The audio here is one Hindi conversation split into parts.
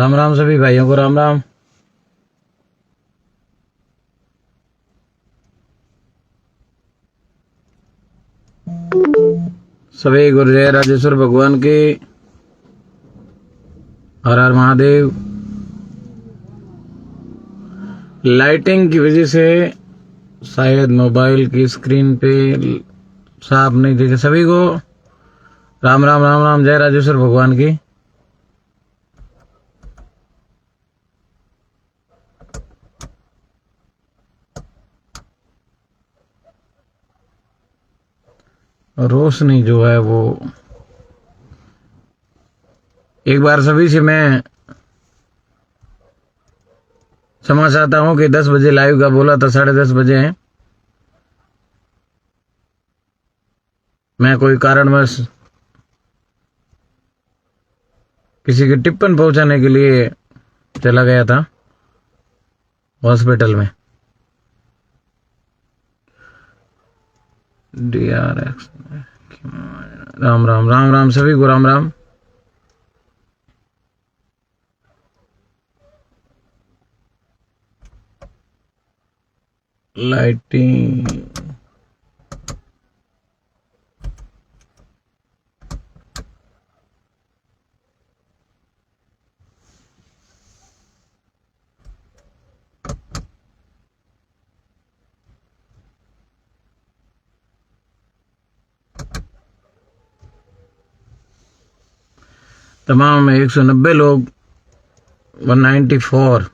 राम राम सभी भाइयों को राम राम। सभी गुरुजय राजेश्वर भगवान के हर हर महादेव। लाइटिंग की वजह से शायद मोबाइल की स्क्रीन पे साफ नहीं दिखे। सभी को राम राम राम राम, जय राजेश्वर भगवान की। रोशनी जो है वो एक बार सभी से मैं क्षमा चाहता हूं कि 10 बजे लाइव का बोला था, 10:30 बजे है। मैं कोई कारणवश किसी की टिप्पण पहुंचाने के लिए चला गया था हॉस्पिटल में। DRX राम राम राम राम, सभी को राम राम। लाइटिंग तमाम 190 लोग, 194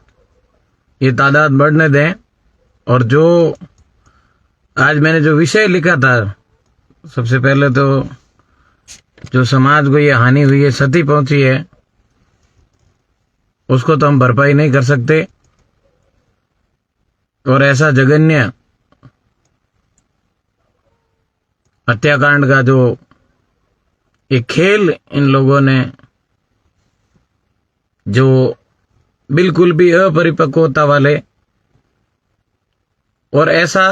ये तादाद बढ़ने दें। और जो आज मैंने जो विषय लिखा था, सबसे पहले तो जो समाज को ये हानि हुई है, क्षति पहुंची है, उसको तो हम भरपाई नहीं कर सकते। और ऐसा जघन्य हत्याकांड का जो एक खेल इन लोगों ने, जो बिल्कुल भी अपरिपक्वता वाले, और ऐसा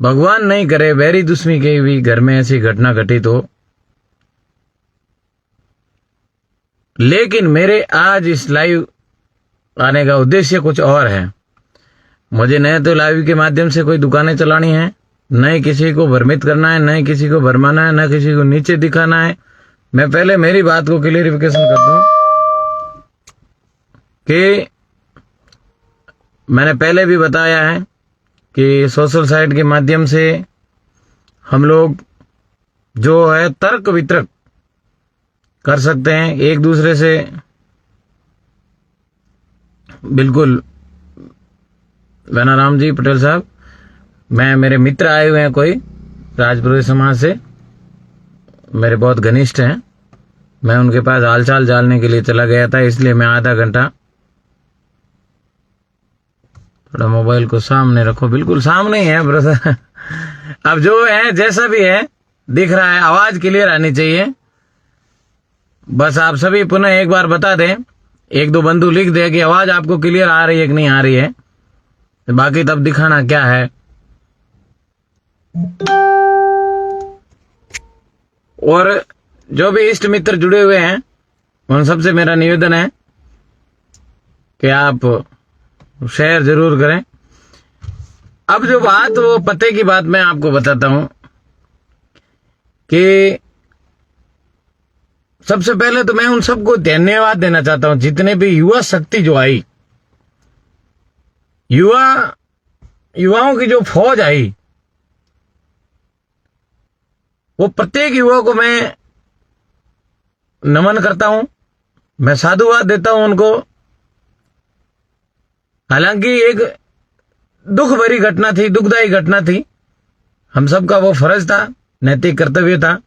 भगवान नहीं करे वैरी दुश्मनी के भी घर में ऐसी घटना घटित हो। लेकिन मेरे आज इस लाइव आने का उद्देश्य कुछ और है। मुझे न तो लाइव के माध्यम से कोई दुकानें चलानी है, न ही किसी को भ्रमित करना है, न ही किसी को भरमाना है, न किसी को नीचे दिखाना है। मैं पहले मेरी बात को क्लियरिफिकेशन करता हूं कि मैंने पहले भी बताया है कि सोशल साइट के माध्यम से हम लोग जो है तर्क वितर्क कर सकते हैं एक दूसरे से। बिल्कुल वनाराम जी पटेल साहब, मेरे मित्र आए हुए हैं कोई राजपुरोहित समाज से, मेरे बहुत घनिष्ठ हैं। मैं उनके पास हालचाल जानने के लिए चला गया था, इसलिए मैं आधा घंटा, थोड़ा मोबाइल को सामने रखो, बिल्कुल सामने ही है ब्रदर। अब जो है जैसा भी है दिख रहा है, आवाज क्लियर आनी चाहिए। बस आप सभी पुनः एक बार बता दें, 1-2 बंधु लिख दे कि आवाज आपको क्लियर आ रही है कि नहीं आ रही है, बाकी तब दिखाना क्या है। और जो भी इष्ट मित्र जुड़े हुए हैं उन सबसे मेरा निवेदन है कि आप शेयर जरूर करें। अब जो बात, वो पते की बात मैं आपको बताता हूं कि सबसे पहले तो मैं उन सबको धन्यवाद देना चाहता हूं, जितने भी युवा शक्ति जो आई, युवाओं की जो फौज आई, वो प्रत्येक युवा को मैं नमन करता हूं, मैं साधुवाद देता हूं उनको। हालांकि एक दुख भरी घटना थी, दुखदायी घटना थी, हम सबका वो फर्ज था, नैतिक कर्तव्य था।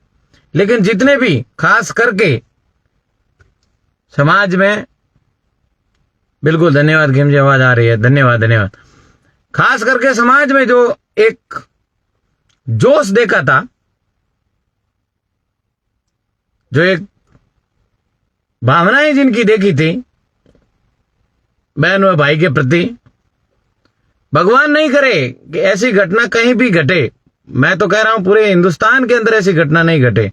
लेकिन जितने भी, खास करके समाज में, बिल्कुल धन्यवाद खेम जी, आवाज आ रही है, धन्यवाद धन्यवाद। खास करके समाज में जो एक जोश देखा था, जो एक भावनाएं जिनकी देखी थी बहन व भाई के प्रति, भगवान नहीं करे कि ऐसी घटना कहीं भी घटे। मैं तो कह रहा हूं पूरे हिंदुस्तान के अंदर ऐसी घटना नहीं घटे,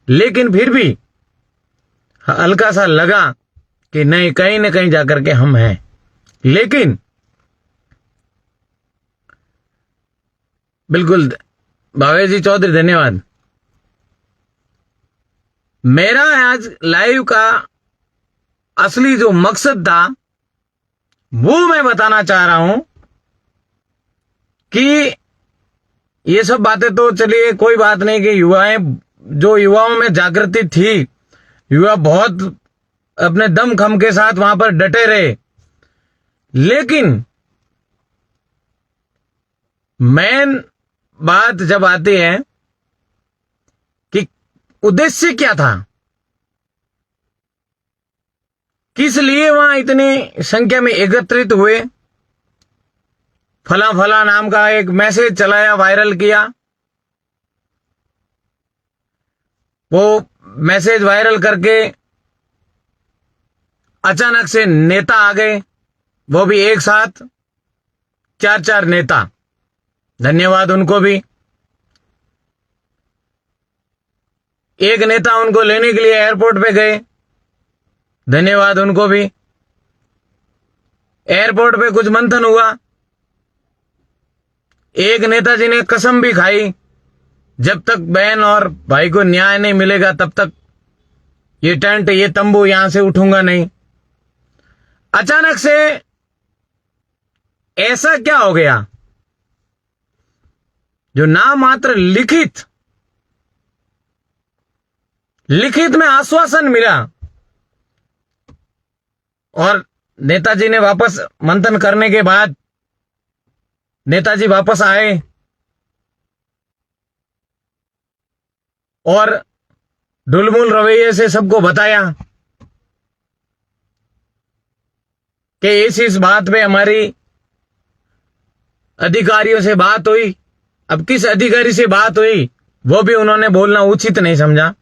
लेकिन फिर भी हल्का सा लगा कि नहीं, कहीं न कहीं जाकर के हम हैं। लेकिन बिल्कुल भावेश जी चौधरी, धन्यवाद। मेरा आज लाइव का असली जो मकसद था वो मैं बताना चाह रहा हूं कि ये सब बातें तो चलिए कोई बात नहीं कि युवाओं में जागृति थी, युवा बहुत अपने दम खम के साथ वहां पर डटे रहे, लेकिन मेन बात जब आती है कि उद्देश्य क्या था, किस लिए वहां इतनी संख्या में एकत्रित हुए, फला फला नाम का एक मैसेज चलाया, वायरल किया, वो मैसेज वायरल करके अचानक से नेता आ गए, वो भी एक साथ 4 नेता, धन्यवाद उनको भी। एक नेता उनको लेने के लिए एयरपोर्ट पे गए, धन्यवाद उनको भी। एयरपोर्ट पे कुछ मंथन हुआ, एक नेताजी ने कसम भी खाई, जब तक बहन और भाई को न्याय नहीं मिलेगा तब तक ये टेंट, ये तंबू यहां से उठूंगा नहीं। अचानक से ऐसा क्या हो गया, जो नाम मात्र लिखित में आश्वासन मिला और नेताजी ने वापस मंथन करने के बाद नेताजी वापस आए और ढुलमुल रवैये से सबको बताया कि इस बात पे हमारी अधिकारियों से बात हुई। अब किस अधिकारी से बात हुई वो भी उन्होंने बोलना उचित नहीं समझा,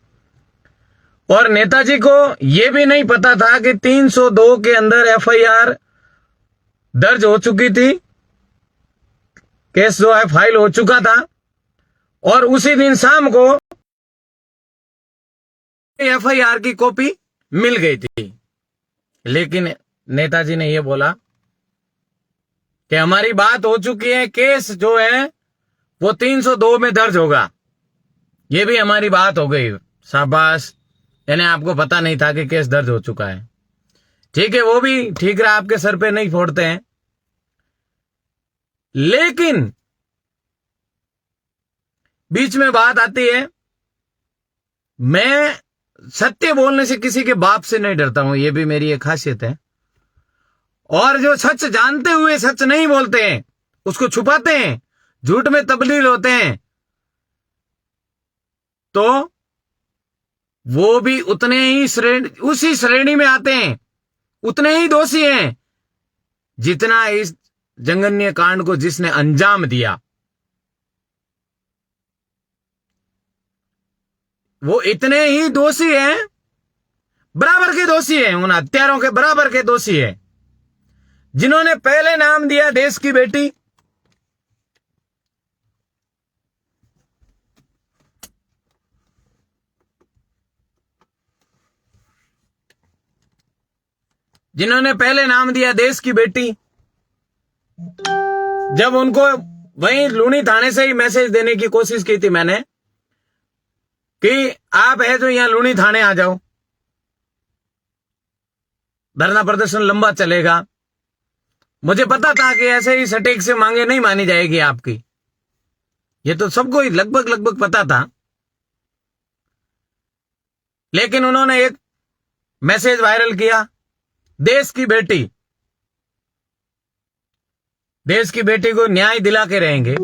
और नेताजी को यह भी नहीं पता था कि 302 के अंदर एफआईआर दर्ज हो चुकी थी, केस जो है फाइल हो चुका था, और उसी दिन शाम को एफआईआर की कॉपी मिल गई थी। लेकिन नेताजी ने यह बोला कि हमारी बात हो चुकी है, केस जो है वो 302 में दर्ज होगा, ये भी हमारी बात हो गई। शाबाश, यानी आपको पता नहीं था कि केस दर्ज हो चुका है। ठीक है, वो भी ठीक रहा, आपके सर पे नहीं फोड़ते हैं। लेकिन बीच में बात आती है, मैं सत्य बोलने से किसी के बाप से नहीं डरता हूं, यह भी मेरी एक खासियत है। और जो सच जानते हुए सच नहीं बोलते हैं, उसको छुपाते हैं, झूठ में तब्दील होते हैं, तो वो भी उतने ही उसी श्रेणी में आते हैं, उतने ही दोषी हैं जितना इस जघन्य कांड को जिसने अंजाम दिया। वो इतने ही दोषी हैं, बराबर के दोषी हैं, उन हत्यारों के बराबर के दोषी हैं, जिन्होंने पहले नाम दिया देश की बेटी, जिन्होंने पहले नाम दिया देश की बेटी। जब उनको वहीं लूनी थाने से ही मैसेज देने की कोशिश की थी मैंने कि आप है जो यहां लूनी थाने आ जाओ, धरना प्रदर्शन लंबा चलेगा। मुझे पता था कि ऐसे ही सटीक से मांगे नहीं मानी जाएगी आपकी, ये तो सबको ही लगभग पता था। लेकिन उन्होंने एक मैसेज वायरल किया, देश की बेटी, देश की बेटी को न्याय दिला के रहेंगे।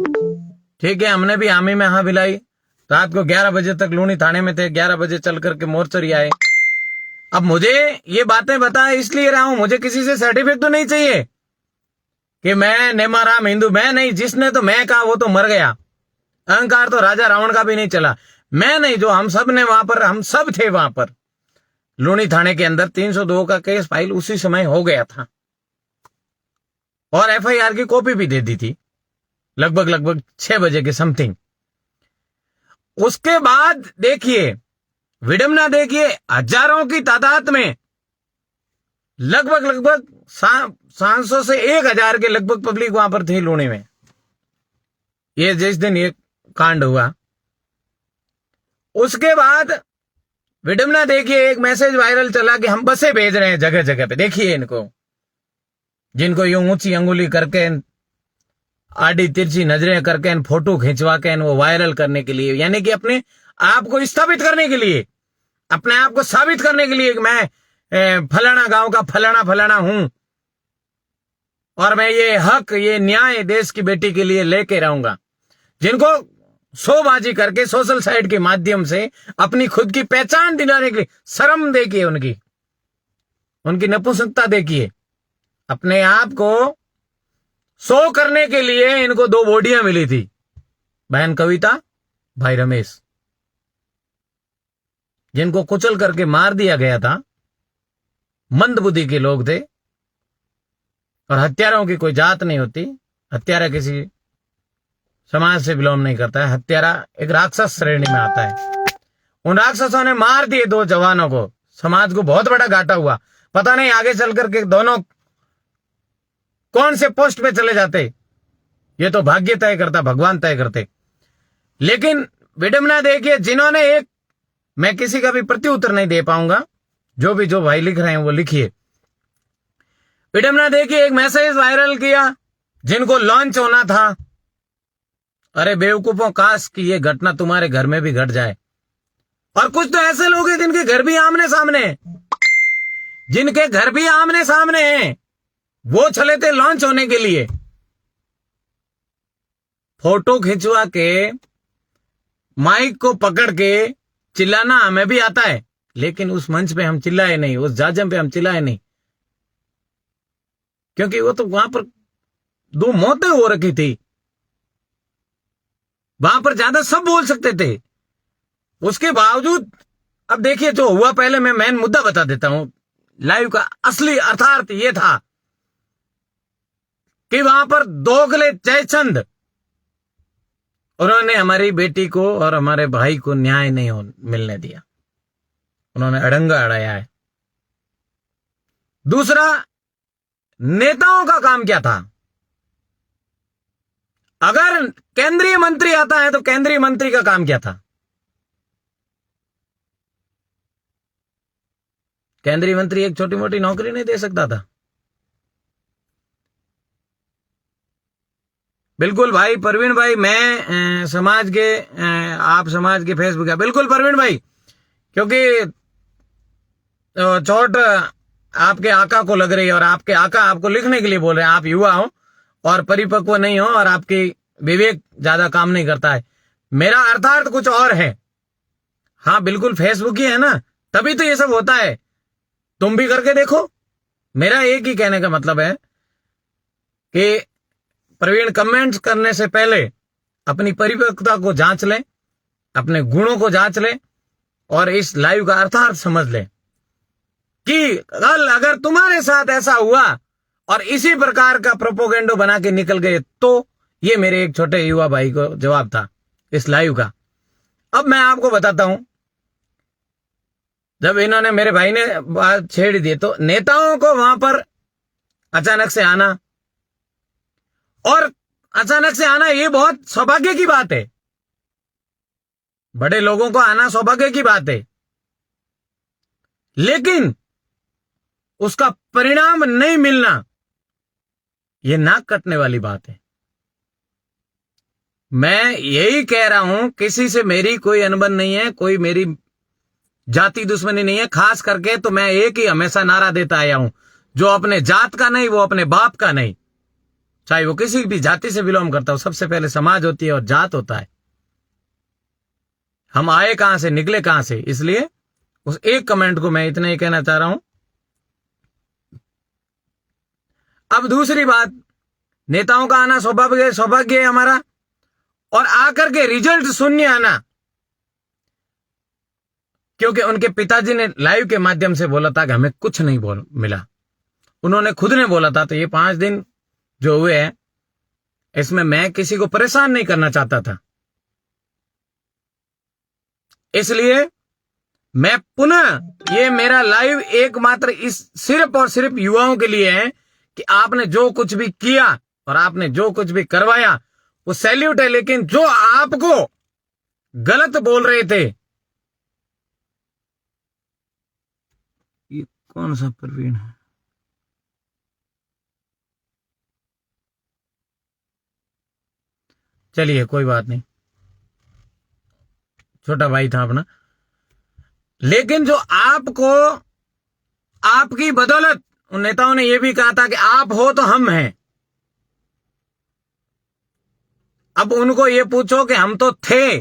ठीक है, हमने भी हामी में हाँ मिलाई, रात को 11 बजे तक लूनी थाने में थे, 11 बजे चल करके मोर्चरी आए। अब मुझे ये बातें बता इसलिए रहा हूं, मुझे किसी से सर्टिफिकेट तो नहीं चाहिए कि मैं नेमाराम हिंदू, मैं नहीं, जिसने तो मैं कहा वो तो मर गया। अहंकार तो राजा रावण का भी नहीं चला, मैं नहीं, जो हम सब ने वहां पर, हम सब थे वहां पर लूनी थाने के अंदर। 302 का केस फाइल उसी समय हो गया था और एफआईआर की कॉपी भी दे दी थी लगभग 6 बजे के समथिंग। उसके बाद देखिए विडम्बना देखिए, हजारों की तादाद में, लगभग 500 से 1000 के लगभग पब्लिक वहां पर थी लूणी में, ये जिस दिन ये कांड हुआ। उसके बाद विडम्बना देखिए, एक मैसेज वायरल चला कि हम बसें भेज रहे हैं जगह जगह पे। देखिए इनको, जिनको यूं ऊंची अंगुली करके, आड़ी तिरछी नजरें करके, फोटो खिंचवा के वो वायरल करने के लिए, यानी कि अपने आप को स्थापित करने के लिए, अपने आप को साबित करने के लिए कि मैं फलाना गांव का फलाना हूं और मैं ये हक, ये न्याय देश की बेटी के लिए लेके रहूंगा। जिनको शोबाजी करके सोशल साइट के माध्यम से अपनी खुद की पहचान दिलाने के लिए, शर्म देखिए उनकी नपुंसकता देखिए, अपने आप को शो करने के लिए इनको 2 बॉडियां मिली थी, बहन कविता, भाई रमेश, जिनको कुचल करके मार दिया गया था। मंदबुद्धि के लोग थे, और हत्यारों की कोई जात नहीं होती। हत्यारा किसी समाज से बिलोंग नहीं करता है, हत्यारा एक राक्षस श्रेणी में आता है। उन राक्षसों ने मार दिए 2 जवानों को, समाज को बहुत बड़ा घाटा हुआ। पता नहीं आगे चल करके दोनों कौन से पोस्ट पे चले जाते, ये तो भाग्य तय करता, भगवान तय करते। लेकिन विडम्बना देखिए, जिन्होंने एक, मैं किसी का भी प्रत्युत्तर नहीं दे पाऊंगा, जो भाई लिख रहे हैं वो लिखिए। विडम्बना देखिए, एक मैसेज वायरल किया जिनको लॉन्च होना था। अरे बेवकूफों, काश कि ये घटना तुम्हारे घर में भी घट जाए। और कुछ तो ऐसे लोग हैं जिनके घर भी आमने सामने हैं, जिनके घर भी आमने सामने हैं, वो चले थे लॉन्च होने के लिए। फोटो खिंचवा के, माइक को पकड़ के चिल्लाना हमें भी आता है, लेकिन उस मंच पे हम चिल्लाए नहीं, उस जाजम पे हम चिल्लाए नहीं, क्योंकि वो तो वहां पर 2 मौतें हो रखी थी, वहां पर ज्यादा सब बोल सकते थे। उसके बावजूद अब देखिए जो हुआ, पहले मैं मेन मुद्दा बता देता हूं। लाइव का असली अर्थार्थ ये था कि वहां पर दोगले जयचंद, उन्होंने हमारी बेटी को और हमारे भाई को न्याय नहीं मिलने दिया, उन्होंने अड़ंगा अड़ाया है। दूसरा, नेताओं का काम क्या था? अगर केंद्रीय मंत्री आता है तो केंद्रीय मंत्री का काम क्या था? केंद्रीय मंत्री एक छोटी मोटी नौकरी नहीं दे सकता था? बिल्कुल भाई परवीन भाई, मैं समाज के, आप समाज के फेसबुक है, बिल्कुल परवीन भाई, क्योंकि चोट आपके आका को लग रही है और आपके आका आपको लिखने के लिए बोल रहे हैं। आप युवा हो और परिपक्व नहीं हो और आपकी विवेक ज्यादा काम नहीं करता है। मेरा अर्थार्थ कुछ और है। हाँ बिल्कुल, फेसबुक ही है ना, तभी तो ये सब होता है। तुम भी करके देखो। मेरा एक ही कहने का मतलब है कि प्रवीण, कमेंट्स करने से पहले अपनी परिपक्वता को जांच लें, अपने गुणों को जांच लें और इस लाइव का अर्थार्थ समझ लें कि कल अगर तुम्हारे साथ ऐसा हुआ और इसी प्रकार का प्रोपोगेंडो बना के निकल गए तो ये मेरे एक छोटे युवा भाई को जवाब था इस लाइव का। अब मैं आपको बताता हूं, जब इन्होंने, मेरे भाई ने बात छेड़ दी, तो नेताओं को वहां पर अचानक से आना, और अचानक से आना ये बहुत सौभाग्य की बात है। बड़े लोगों को आना सौभाग्य की बात है, लेकिन उसका परिणाम नहीं मिलना यह नाक कटने वाली बात है। मैं यही कह रहा हूं, किसी से मेरी कोई अनबन नहीं है, कोई मेरी जाति दुश्मनी नहीं है। खास करके तो मैं एक ही हमेशा नारा देता आया हूं, जो अपने जात का नहीं वो अपने बाप का नहीं, चाहे वो किसी भी जाति से बिलोंग करता हो। सबसे पहले समाज होती है और जात होता है। हम आए कहां से, निकले कहां से। इसलिए उस एक कमेंट को मैं इतना ही कहना चाह रहा हूं। अब दूसरी बात, नेताओं का आना सौभाग्य है हमारा, और आकर के रिजल्ट शून्य आना, क्योंकि उनके पिताजी ने लाइव के माध्यम से बोला था कि हमें कुछ नहीं मिला। उन्होंने खुद ने बोला था। तो ये 5 दिन जो हुए हैं, इसमें मैं किसी को परेशान नहीं करना चाहता था। इसलिए मैं पुनः ये मेरा लाइव एकमात्र इस सिर्फ और सिर्फ युवाओं के लिए है कि आपने जो कुछ भी किया और आपने जो कुछ भी करवाया वो सैल्यूट है, लेकिन जो आपको गलत बोल रहे थे, ये कौन सा प्रवीण है? चलिए कोई बात नहीं, छोटा भाई था अपना। लेकिन जो आपको आपकी बदौलत उन नेताओं ने यह भी कहा था कि आप हो तो हम हैं। अब उनको ये पूछो कि हम तो थे,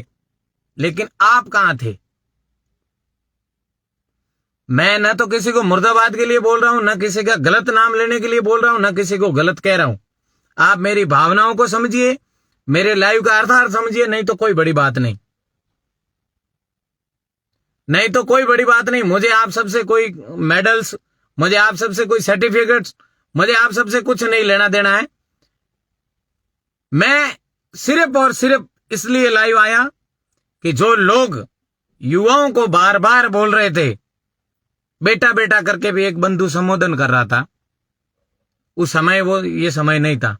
लेकिन आप कहां थे? मैं न तो किसी को मुर्दाबाद के लिए बोल रहा हूं, न किसी का गलत नाम लेने के लिए बोल रहा हूं, न किसी को गलत कह रहा हूं। आप मेरी भावनाओं को समझिए, मेरे लाइव का अर्थ समझिए, नहीं तो कोई बड़ी बात नहीं, नहीं तो कोई बड़ी बात नहीं। मुझे आप सबसे कोई मेडल्स, मुझे आप सबसे कोई सर्टिफिकेट्स, मुझे आप सबसे कुछ नहीं लेना देना है। मैं सिर्फ और सिर्फ इसलिए लाइव आया कि जो लोग युवाओं को बार बार बोल रहे थे, बेटा बेटा करके भी एक बंधु संबोधन कर रहा था, उस समय वो ये समय नहीं था।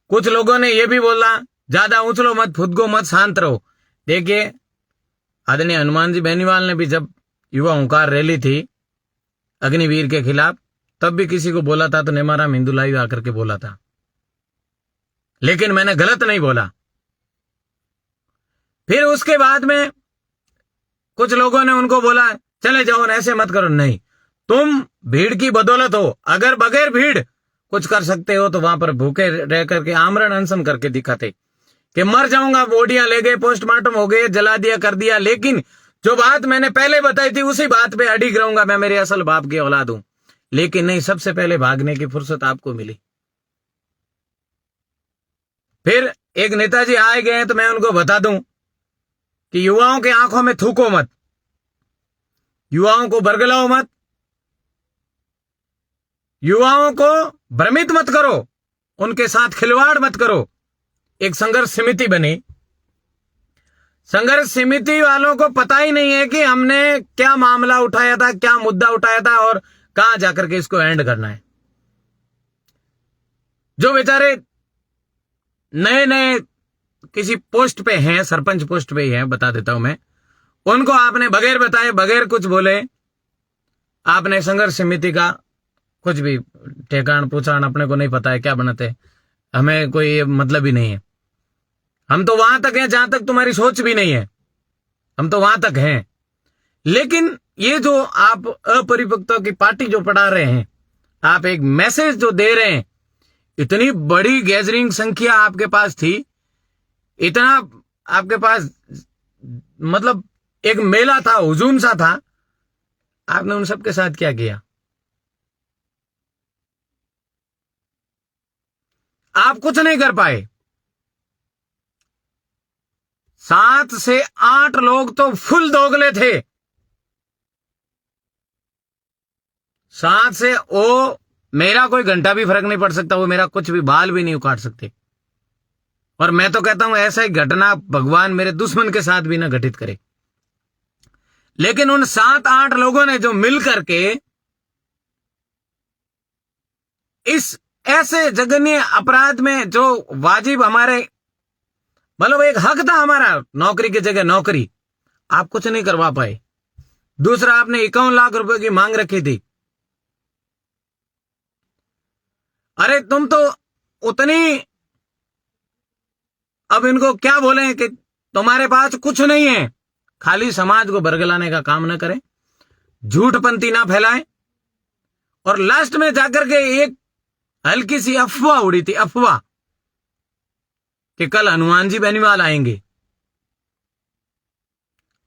कुछ लोगों ने ये भी बोला ज्यादा उछलो मत, फुदको मत, शांत रहो। देखिए आदरणीय हनुमान जी बेनीवाल ने भी जब युवा ओंकार रैली थी अग्निवीर के खिलाफ, तब भी किसी को बोला था तो नेमाराम हिंदू लाइव आकर के बोला था, लेकिन मैंने गलत नहीं बोला। फिर उसके बाद में कुछ लोगों ने उनको बोला चले जाओ, ऐसे मत करो। नहीं, तुम भीड़ की बदौलत हो, अगर बगैर भीड़ कुछ कर सकते हो तो वहां पर भूखे रह करके आमरण अनशन करके दिखाते कि मर जाऊंगा, बॉडियां ले गए, पोस्टमार्टम हो गए, जला दिया, कर दिया। लेकिन जो बात मैंने पहले बताई थी उसी बात पे अडिग रहूंगा, मैं मेरे असल बाप की औलाद हूं। लेकिन नहीं, सबसे पहले भागने की फुर्सत आपको मिली। फिर एक नेताजी आए गए तो मैं उनको बता दूं कि युवाओं के आंखों में थूको मत, युवाओं को बरगलाओ मत, युवाओं को भ्रमित मत करो, उनके साथ खिलवाड़ मत करो। एक संघर्ष समिति बनी, संघर्ष समिति वालों को पता ही नहीं है कि हमने क्या मामला उठाया था, क्या मुद्दा उठाया था और कहां जाकर के इसको एंड करना है। जो बेचारे नए नए किसी पोस्ट पे हैं, सरपंच पोस्ट पे ही हैं, बता देता हूं मैं, उनको आपने बगैर बताए, बगैर कुछ बोले, आपने संघर्ष समिति का कुछ भी ठेकान पूछान अपने को नहीं पता है क्या बनाते, हमें कोई मतलब ही नहीं है। हम तो वहां तक हैं जहां तक तुम्हारी सोच भी नहीं है, हम तो वहां तक हैं। लेकिन ये जो आप अपरिपक्वता की पार्टी जो पढ़ा रहे हैं, आप एक मैसेज जो दे रहे हैं, इतनी बड़ी गैदरिंग संख्या आपके पास थी, इतना आपके पास मतलब एक मेला था, हुजूम सा था, आपने उन सबके साथ क्या किया? आप कुछ नहीं कर पाए। 7 से 8 लोग तो फुल दोगले थे। 7 से ओ, मेरा कोई घंटा भी फर्क नहीं पड़ सकता, वो मेरा कुछ भी बाल भी नहीं उखाड़ सकते। और मैं तो कहता हूं ऐसा ही घटना भगवान मेरे दुश्मन के साथ भी ना घटित करे। लेकिन उन 7-8 लोगों ने जो मिल करके इस ऐसे जघन्य अपराध में, जो वाजिब हमारे मतलब एक हक था हमारा, नौकरी की जगह नौकरी, आप कुछ नहीं करवा पाए। दूसरा, आपने 51 लाख रुपए की मांग रखी थी। अरे तुम तो उतनी, अब इनको क्या बोले कि तुम्हारे पास कुछ नहीं है। खाली समाज को बरगलाने का काम ना करें, झूठपंथी ना फैलाएं, और लास्ट में जाकर के एक हल्की सी अफवाह उड़ी थी, अफवाह कि कल हनुमान जी बेनीवाल आएंगे।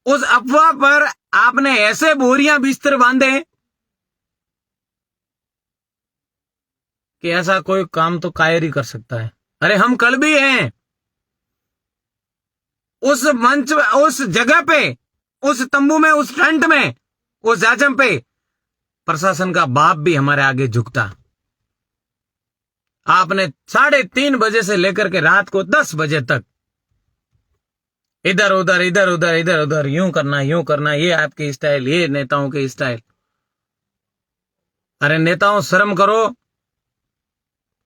उस अफवाह पर आपने ऐसे बोरियां बिस्तर बांधे कि ऐसा कोई काम तो कायर ही कर सकता है। अरे हम कल भी हैं उस मंच, उस जगह पे, उस तंबू में, उस टेंट में, उस जाजम पे प्रशासन का बाप भी हमारे आगे झुकता। आपने 3:30 बजे से लेकर के रात को 10 बजे तक इधर उधर इधर उधर इधर उधर, यूं करना, ये आपकी स्टाइल, ये नेताओं की स्टाइल। अरे नेताओं, शर्म करो।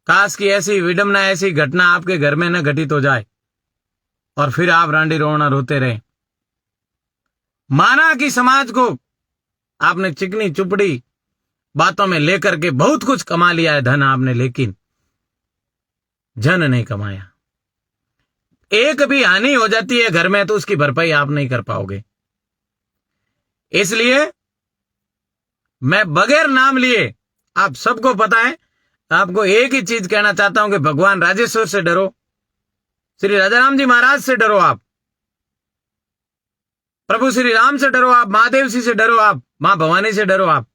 काश की ऐसी विडंबना, ऐसी घटना आपके घर में न घटित हो जाए और फिर आप रांडी रोना रोते रहे। माना कि समाज को आपने चिकनी चुपड़ी बातों में लेकर के बहुत कुछ कमा लिया है धन आपने, लेकिन जन नहीं कमाया। एक भी हानि हो जाती है घर में तो उसकी भरपाई आप नहीं कर पाओगे। इसलिए मैं बगैर नाम लिए, आप सबको पता है, आपको एक ही चीज कहना चाहता हूं कि भगवान राजेश्वर से डरो, श्री राजाराम जी महाराज से डरो, आप प्रभु श्री राम से डरो, आप महादेव जी से डरो, आप मां भवानी से डरो, आप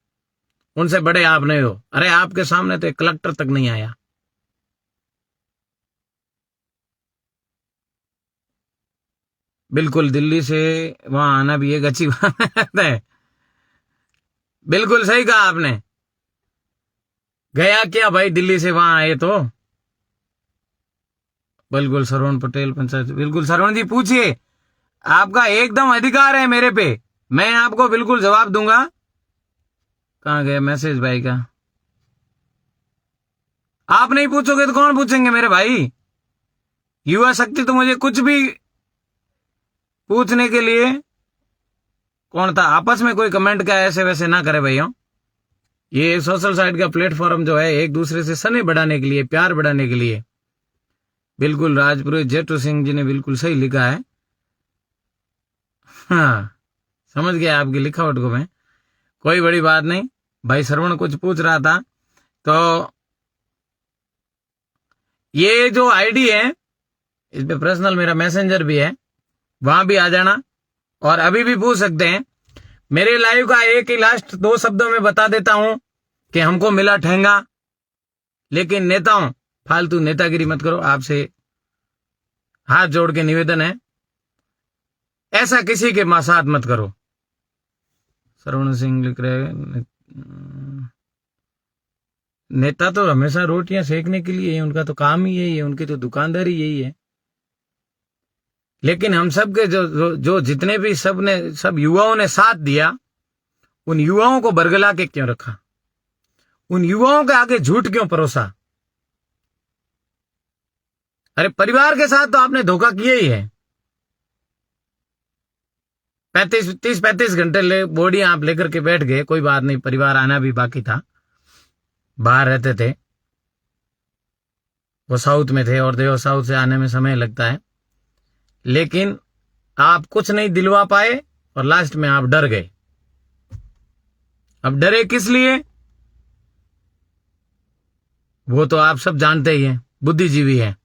उनसे बड़े आप नहीं हो। अरे आपके सामने तो एक कलेक्टर तक नहीं आया। बिल्कुल दिल्ली से वहां आना भी एक अच्छी बात है। बिल्कुल सही कहा आपने। गया क्या भाई, दिल्ली से वहां आए तो। बिल्कुल श्रवण पटेल पंचायत, बिल्कुल श्रवण जी पूछिए, आपका एकदम अधिकार है मेरे पे, मैं आपको बिल्कुल जवाब दूंगा। कहां गया मैसेज भाई का? आप नहीं पूछोगे तो कौन पूछेंगे मेरे भाई। युवा शक्ति तो मुझे कुछ भी पूछने के लिए कौन था। आपस में कोई कमेंट का ऐसे वैसे ना करे भैया। ये सोशल साइट का प्लेटफॉर्म जो है एक दूसरे से सने बढ़ाने के लिए, प्यार बढ़ाने के लिए। बिल्कुल राजपुरोहित जेठू सिंह जी ने बिल्कुल सही लिखा है। हाँ, समझ गया आपकी लिखावट को मैं। कोई बड़ी बात नहीं। भाई श्रवण कुछ पूछ रहा था, तो ये जो आईडी है इस पे पर्सनल मेरा मैसेंजर भी है, वहां भी आ जाना और अभी भी पूछ सकते हैं। मेरे लाइव का एक ही लास्ट 2 शब्दों में बता देता हूं कि हमको मिला ठेंगा, लेकिन नेताओं फालतू नेतागिरी मत करो। आपसे हाथ जोड़ के निवेदन है, ऐसा किसी के साथ मत करो। श्रवण सिंह लिख रहे, नेता तो हमेशा रोटियां सेकने के लिए, उनका तो काम ही यही है, उनकी तो दुकानदारी यही है। लेकिन हम सब के जो जितने भी सब युवाओं ने साथ दिया, उन युवाओं को बरगला के क्यों रखा? उन युवाओं के आगे झूठ क्यों परोसा? अरे परिवार के साथ तो आपने धोखा किया ही है। 30-35 घंटे बॉडी आप लेकर के बैठ गए, कोई बात नहीं, परिवार आना भी बाकी था, बाहर रहते थे, वो साउथ में थे और देखो साउथ से आने में समय लगता है, लेकिन आप कुछ नहीं दिलवा पाए और लास्ट में आप डर गए। अब डरे किस लिए वो तो आप सब जानते ही हैं, बुद्धिजीवी हैं।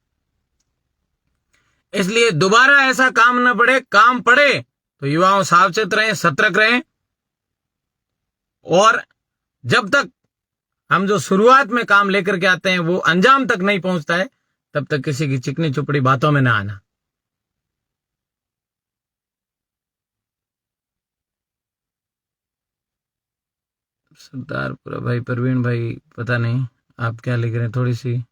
इसलिए दोबारा ऐसा काम न पड़े, काम पड़े तो युवाओं सावचेत रहें, सतर्क रहें। और जब तक हम जो शुरुआत में काम लेकर के आते हैं वो अंजाम तक नहीं पहुंचता है, तब तक किसी की चिकनी चुपड़ी बातों में ना आना। सरदारपुरा भाई, प्रवीण भाई, पता नहीं आप क्या लिख रहे हैं, थोड़ी सी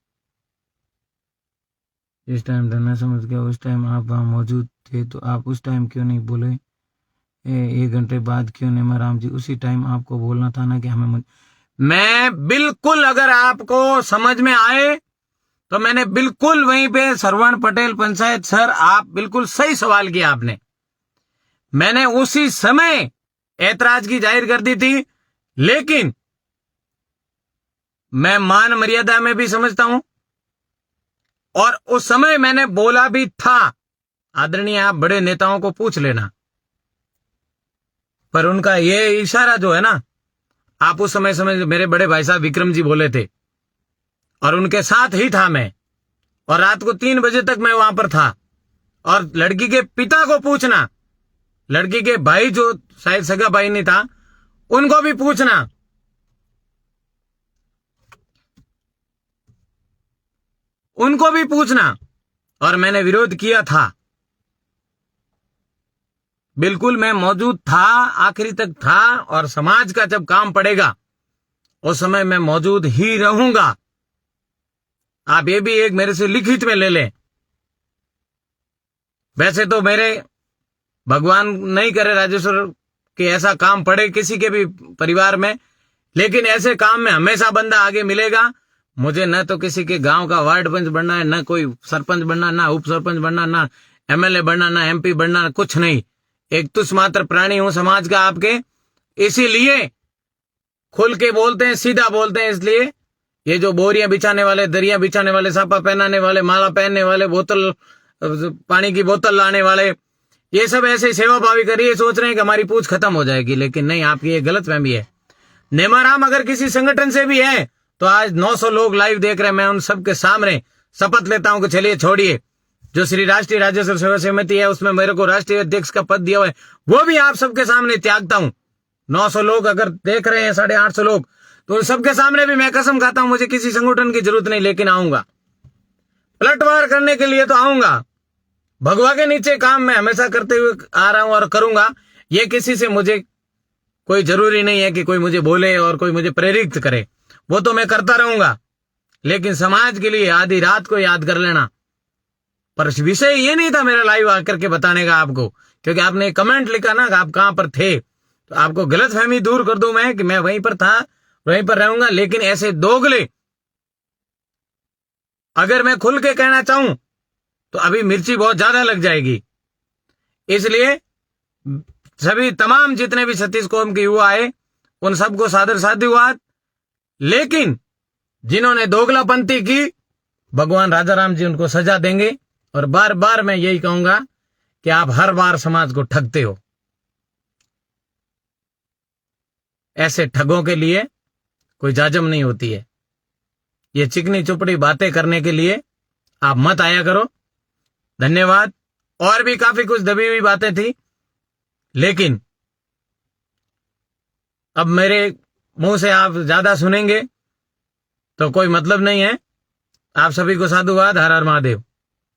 इस टाइम मैं समझ गया, उस टाइम आप वहां मौजूद थे तो आप उस टाइम क्यों नहीं बोले? 1 घंटे बाद क्यों नहीं राम जी? उसी टाइम आपको बोलना था ना कि हमें मैं बिल्कुल, अगर आपको समझ में आए तो मैंने बिल्कुल वहीं पे श्रवण पटेल पंचायत सर, आप बिल्कुल सही सवाल किया आपने। मैंने उसी समय ऐतराज की जाहिर कर दी थी, लेकिन मैं मान मर्यादा में भी समझता हूं और उस समय मैंने बोला भी था, आदरणीय आप बड़े नेताओं को पूछ लेना, पर उनका ये इशारा जो है ना, आप उस समय मेरे बड़े भाई साहब विक्रम जी बोले थे और उनके साथ ही था मैं, और रात को 3 बजे तक मैं वहां पर था। और लड़की के पिता को पूछना, लड़की के भाई जो शायद सगा भाई नहीं था, उनको भी पूछना, उनको भी पूछना। और मैंने विरोध किया था, बिल्कुल मैं मौजूद था, आखिरी तक था, और समाज का जब काम पड़ेगा उस समय मैं मौजूद ही रहूंगा। आप ये भी एक मेरे से लिखित में ले लें। वैसे तो मेरे भगवान नहीं करे राजेश्वर कि ऐसा काम पड़े किसी के भी परिवार में, लेकिन ऐसे काम में हमेशा बंदा आगे मिलेगा। मुझे न तो किसी के गांव का वार्ड पंच बनना है, न कोई सरपंच बनना, ना उप सरपंच बनना, ना एमएलए बनना, ना एमपी बनना, कुछ नहीं। एक तुच्छ मात्र प्राणी हूं समाज का आपके, इसीलिए खुल के बोलते हैं, सीधा बोलते हैं। इसलिए ये जो बोरियां बिछाने वाले, दरिया बिछाने वाले, सापा पहनाने वाले, माला पहनने वाले, बोतल, पानी की बोतल लाने वाले, ये सब ऐसे सेवा भावी करिए, सोच रहे हैं कि हमारी पूछ खत्म हो जाएगी, लेकिन नहीं, आपकी ये गलत फहमी है। नेमाराम अगर किसी संगठन से भी है तो आज 900 लोग लाइव देख रहे हैं, मैं उन सबके सामने शपथ लेता हूं कि चलिए छोड़िए, जो श्री राष्ट्रीय राजेश्वर सेवा समिति है उसमें मेरे को राष्ट्रीय अध्यक्ष का पद दिया हुआ है, वो भी आप सबके सामने त्यागता हूं। 900 लोग अगर देख रहे हैं, 850 लोग, तो उन सबके सामने भी मैं कसम खाता हूं मुझे किसी संगठन की जरूरत नहीं, लेकिन आऊंगा पलटवार करने के लिए, तो आऊंगा। भगवा के नीचे काम मैं हमेशा करते हुए आ रहा हूं और करूंगा। ये किसी से मुझे कोई जरूरी नहीं है कि कोई मुझे बोले और कोई मुझे प्रेरित करे, वो तो मैं करता रहूंगा, लेकिन समाज के लिए आधी रात को याद कर लेना। पर विषय ये नहीं था मेरा लाइव आकर के बताने का आपको, क्योंकि आपने कमेंट लिखा ना कि आप कहां पर थे, तो आपको गलतफहमी दूर कर दूं मैं कि मैं वहीं पर था, वहीं पर रहूंगा। लेकिन ऐसे दोगले अगर मैं खुल के कहना चाहूं तो अभी मिर्ची बहुत ज्यादा लग जाएगी। इसलिए सभी तमाम जितने भी छत्तीस कौम के युवा आए उन सबको सादर साधुवाद। लेकिन जिन्होंने दोगलापंथी की, भगवान राजाराम जी उनको सजा देंगे। और बार बार मैं यही कहूंगा कि आप हर बार समाज को ठगते हो। ऐसे ठगों के लिए कोई जाजम नहीं होती है। ये चिकनी चुपड़ी बातें करने के लिए आप मत आया करो। धन्यवाद। और भी काफी कुछ दबी हुई बातें थी, लेकिन अब मेरे मुंह से आप ज्यादा सुनेंगे तो कोई मतलब नहीं है। आप सभी को साधुवाद। हर हर महादेव।